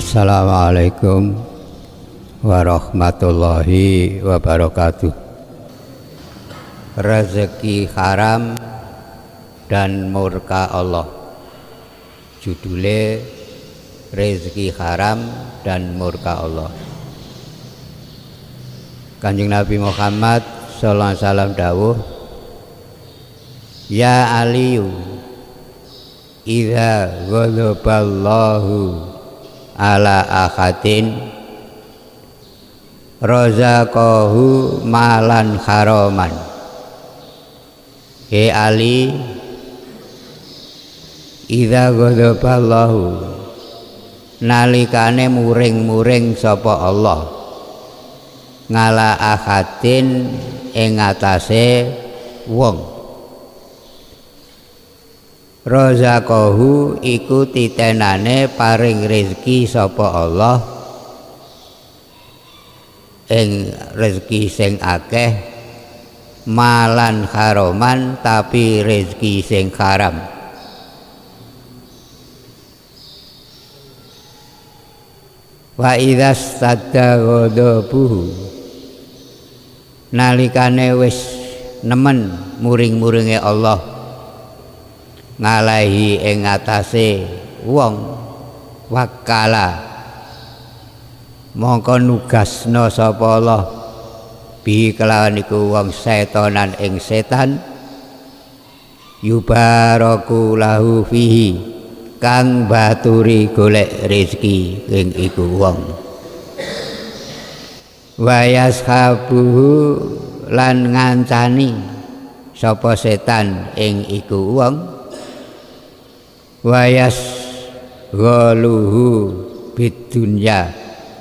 Assalamualaikum warahmatullahi wabarakatuh. Rezeki haram dan murka Allah. Judulnya rezeki haram dan murka Allah. Kanjeng Nabi Muhammad sallallahu alaihi wasallam dawuh, ya Aliyu, idza ghadaballahu ala akhatin razaqahu malan haraman. He Ali, idza ghadaballahu, nalikane muring-muring sapa Allah ngala akhatin ing atase wong, razaqahu iku titenane paring rezeki sapa Allah ing rezeki sing akeh, malan haraman tapi rezeki sing haram. Wa idza stadaghadabuhu, nalikane wis nemen muring-muringe Allah ngalahi ing atase wong, wakala mongko nugasna sapa Allah bi kelawan iku wong setanan ing setan, yubaraku lahu fihi, kang baturi golek rezeki ing iku wong, wa yashabuhu lan ngancani sapa setan ing iku wong, wayas ghaluhu bidunya,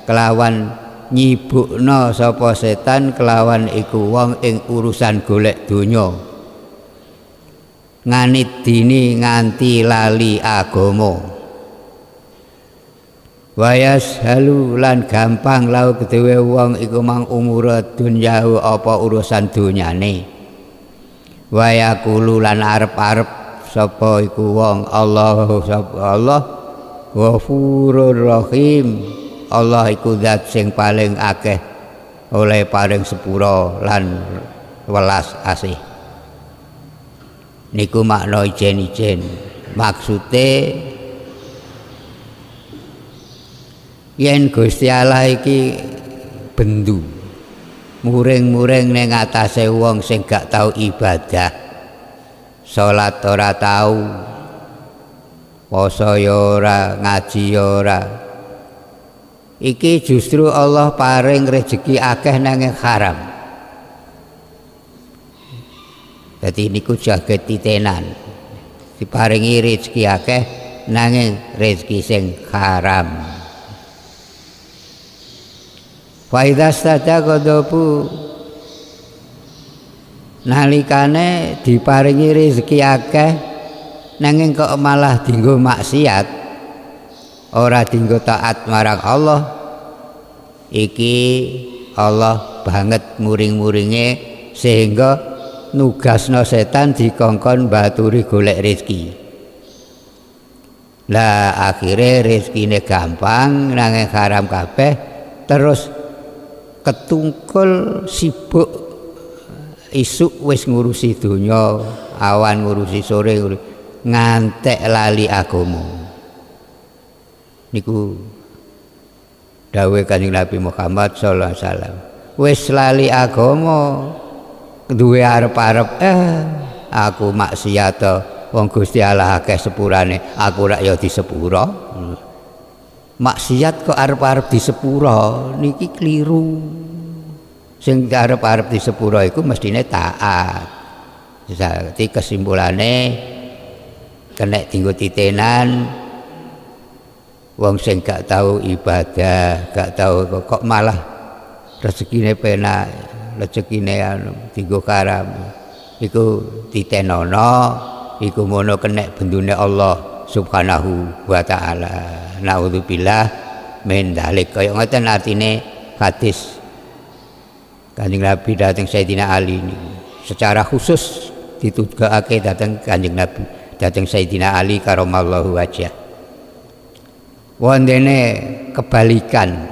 kelawan nyibukna sapa setan kelawan iku wong ing urusan golek donya, nganit dini nganti lali agama, wayas halu lan gampang lau kedue wong iku mang umur dunyahu apa urusan donyane, wayakulu lan arep-arep sapa iku wong Allah, sapa Allah Ghafurur Rahim, Allah iku zat sing paling akeh oleh paring sepura lan welas asih. Niku makna ijen-ijen, maksude yen Gusti Allah iki bendu muring-muring ning atase wong sing gak tau ibadah, salat ora tau, poso ya ora, ngaji ya ora. Iki justru Allah paring rezeki akeh nanging haram. Dadi niku jaget titenan, diparingi rezeki akeh nanging rezeki sing haram. Fa idza stadaqadabu, nalikane diparingi rezeki akeh nanging kok malah dienggo maksiat, ora dienggo taat marang Allah, iki Allah banget muring-muringe sehingga nugasna setan dikongkon baturi golek rezeki. Lah akhire rezekine gampang nanging haram kabeh, terus ketungkul sibuk isuk wis ngurusi donya, awan ngurusi sore, ngantek lali agama. Niku dawuh Kanjeng Nabi Muhammad sallallahu alaihi wasallam, wis lali agama, duwe arep-arep aku maksiat wong Gusti Allah akeh sepurane, aku rak ya disepura. Maksiat kok arep-arep disepura niki kliru. Sing arep-arep disepura iku mestine taat. Jadi kesimpulane kena dienggo titenan wong sing gak tahu ibadah, gak tahu kok malah rezekine penak, rezekine dienggo haram. Iku titenono, iku mono kena bendune Allah Subhanahu wa taala. Naudzubillah min dzalik. Kaya ngoten artine hadis Kanjeng Nabi dateng Sayyidina Ali ini secara khusus ditugakake dateng Kanjeng Nabi, dateng Sayyidina Ali karamallahu wajhah. Wondene kebalikan.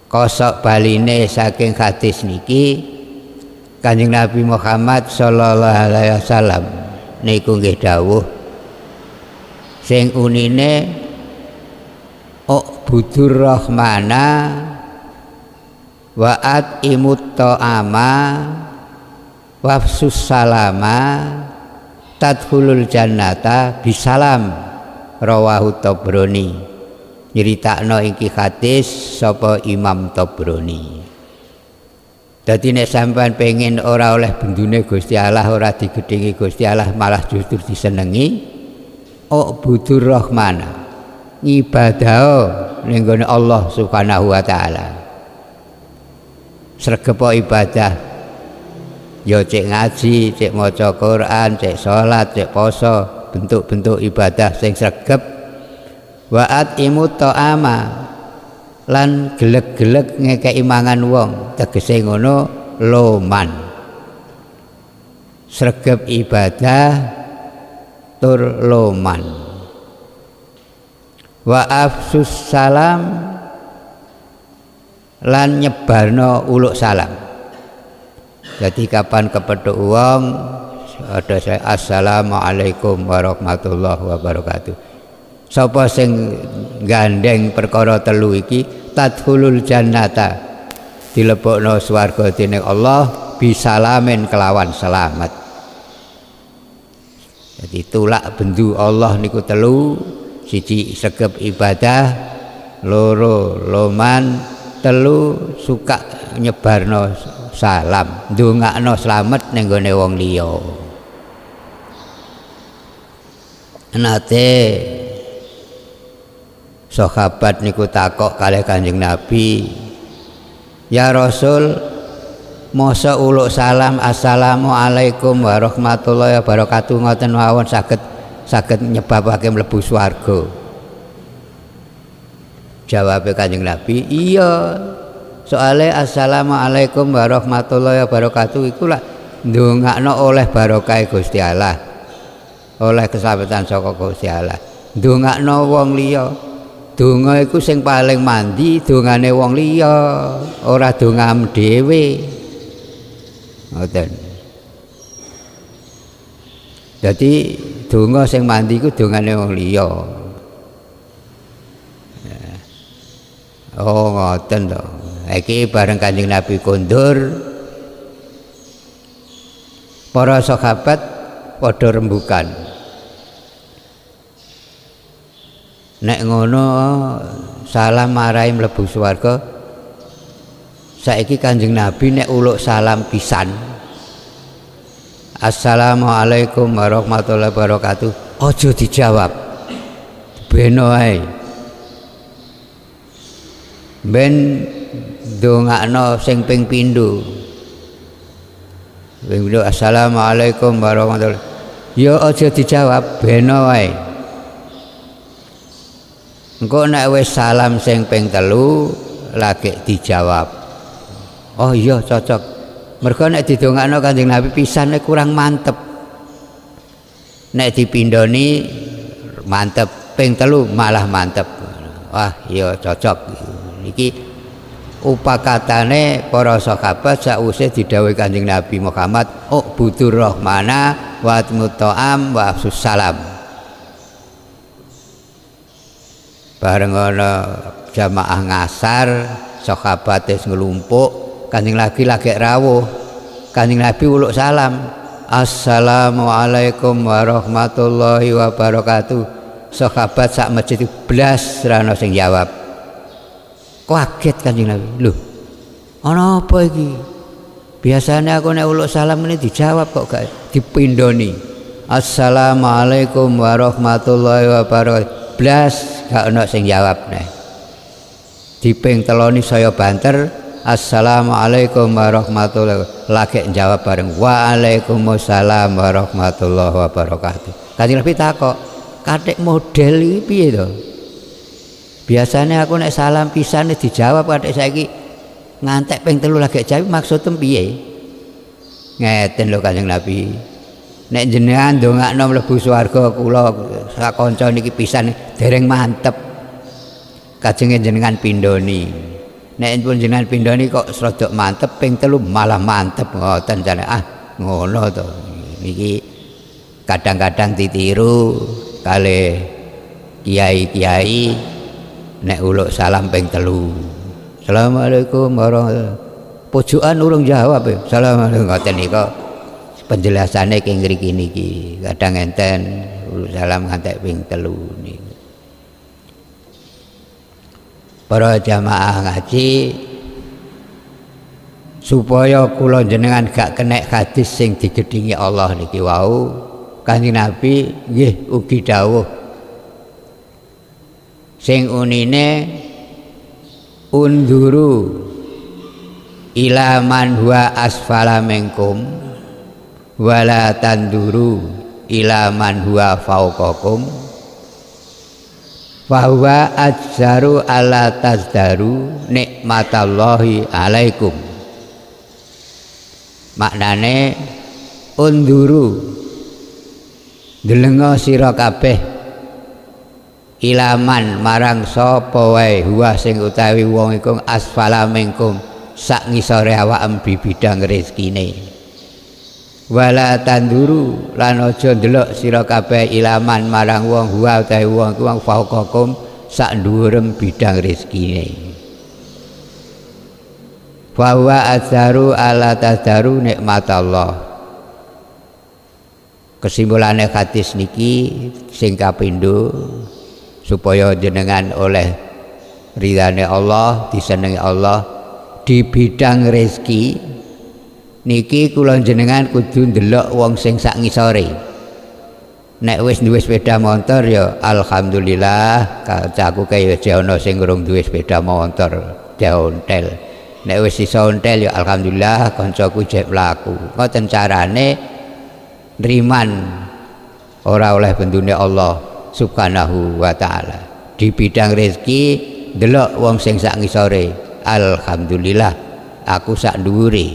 Kosok baline saking hadis niki Kanjeng Nabi Muhammad sallallahu alaihi wasallam niku nggih dawuh sing unine budur rahmana wa'at imut ta'ama wafsus salama tadkhulul jannata bisalam rawahu Tabrani. Nyeritakno iki hadis sapa Imam Tabrani. Dadi nek sampean pengen ora oleh bendune Gusti Allah, ora digedhingi Gusti Allah, malah justru disenengi, budur rahmana. Ibadah ning gone Allah Subhanahu wa taala. Sregep ibadah ya cek ngaji, cek maca Quran, cek salat, cek poso, bentuk-bentuk ibadah sing sregep. Wa'at imut ta'ama lan geleg-geleg ngekeki mangan wong, tegese ngono loman. Sregep ibadah tur loman. Wa afsus salam lan nyebarno uluk salam. Jadi kapan kepethuk wong ada saya assalamualaikum warahmatullahi wabarakatuh. Sapa sing gandeng perkara telu iki tadkhulul jannata dilebokno swarga dening Allah bisalamin kelawan selamat. Jadi tulak bendu Allah niku telu, siji sregep ibadah, loro loman, telu suka nyebarno salam, ndongakno slamet ning gone wong liya. Nate sahabat niku takok kalih Kanjeng Nabi, ya Rasul, masa uluk salam assalamualaikum warahmatullahi wabarakatuh ngoten mawon saged nyebabake mlebu swarga. Jawabe Kanjeng Nabi, iya, soalnya assalamualaikum warahmatullahi wabarakatuh iku lak ndongakno oleh barokah Gusti Allah, oleh kesabetan saka Gusti Allah, ndongakno wong liya. Donga iku sing paling mandi dongane wong liya, ora dongam dhewe. Ngoten. Dadi donga sing mandi iku dongane wong liya. Oh ngoten to. Iki bareng Kanjeng Nabi kondur, para sahabat padha rembugan. Nek ngono salam marai mlebu swarga. Saiki Kanjeng Nabi nek uluk salam pisan, assalamualaikum warahmatullahi wabarakatuh, aja dijawab, beno ae. Ben ndongakno sing ping pindho. Pindho assalamualaikum warahmatullahi wabarakatuh. Ya aja dijawab, beno ae. Engko nek wis salam sing ping telu lagi dijawab. Oh iya cocok. Mergo nek didongakno Kanjeng Nabi pisan kurang mantep. Nek dipindhoni mantep, ping telu malah mantep. Wah, iya cocok. Iki upakatane para sahabat sakwise didhawuhi Kanjeng Nabi Muhammad, budur rahmana wa ta'am wa afsus salam. Bareng ana jamaah ngasar, sahabat wis nglumpuk, Kanjeng Nabi lagi rawuh. Kanjeng Nabi uluk salam, assalamualaikum warahmatullahi wabarakatuh. Sahabat sak masjid blas ra ono sing jawab. Kaget Kanjeng Nabi. Lho, ana apa iki? Biasanya aku nek uluk salam ini dijawab kok gak dipindhoni. Assalamualaikum warahmatullahi wabarakatuh. Blas gak ono sing jawab neh. Diping teloni saya banter, assalamualaikum warahmatullahi wabarakatuh. Lagi jawab bareng, waalaikumsalam warahmatullahi wabarakatuh. Kanjeng Nabi takok, katik model iki piye to? Biasanya aku nek salam pisan dijawab, katik saiki ngantek ping telu lagi jawab, maksudem piye? Ngeten lho Kanjeng Nabi. nek jenengan ndongakno mlebu swarga kula sakanca niki pisan dereng mantep kajenge jenengan pindhoni nek pun jenengan pindhoni kok srodok mantep ping 3 malah mantep ngoten jane ngono to niki kadang-kadang ditiru kalih kiai-kiai nek uluk salam ping 3 Assalamualaikum warahmatullahi pojokan urung jawab ya Assalamualaikum ngoten nika penjelasane ki ngriki niki kadang enten uluk salam ngantek ping 3 niku para jamaah ngaji supaya kula jenengan gak kenek hadis sing digedhingi Allah niki wau Kanjeng Nabi nggih ugi dawuh sing unine unduru ila man huwa asfala minkum wala tanduru ila man huwa fauqakum bahwa ajzaru ala tazdaru nikmatallahi alaikum maknane unduru delenga sira kabeh ilaman marang sapa wae huwa sing utawi wong iku asfala minkum sak ngisore awakem bidang rezekine wala tanduru lan aja ndelok sira kabeh ilaman marang wong huwa utawi wong iku fauqakum sak dhuwurem bidang rezekine bahwa azharu ala tazdaru nikmatallah kesimpulannya hadis niki sing kapindho supaya jenengan oleh ridane Allah disenengi Allah di bidang rezeki niki kula jenengan kudu ndelok wong sing sak ngisore nek wis duwe sepeda motor ya alhamdulillah kancaku kaya ana sing urung duwe sepeda motor diontel nek wis iso ontel ya alhamdulillah kancaku jek mlaku ngoten carane nriman ora oleh bendune Allah subhanahu wa ta'ala di bidang rezeki delok wong sing sak ngisore alhamdulillah aku sak dhuwure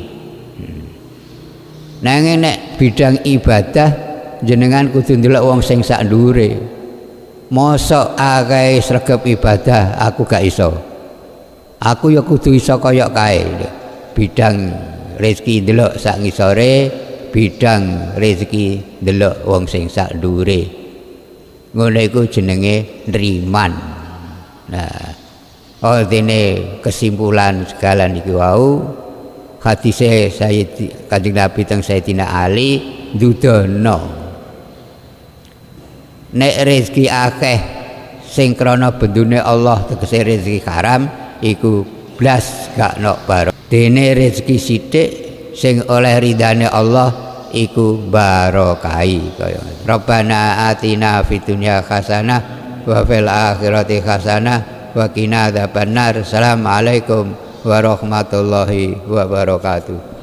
nanging nek bidang ibadah jenengan kudu ndelok wong sing sak dhuwure mosok akeh sregep ibadah aku gak iso aku ya kudu iso kaya kae bidang rezeki ndelok sak ngisore bidang rezeki ndelok wong sing sak dhuwure ngono iku jenenge nriman nah dene kesimpulan segala niki wau hadise Sayyid Kanjeng Nabi teng Sayyidina Ali ndudono nek rezeki akeh sing krana bendune Allah tegese rezeki haram iku blas gak nok barok dene rezeki sithik sing oleh ridane Allah iku barokai kaya Rabbana atina fid dunya hasanah wa fil akhirati hasanah wa qina adzabannar. Assalamualaikum warahmatullahi wabarakatuh.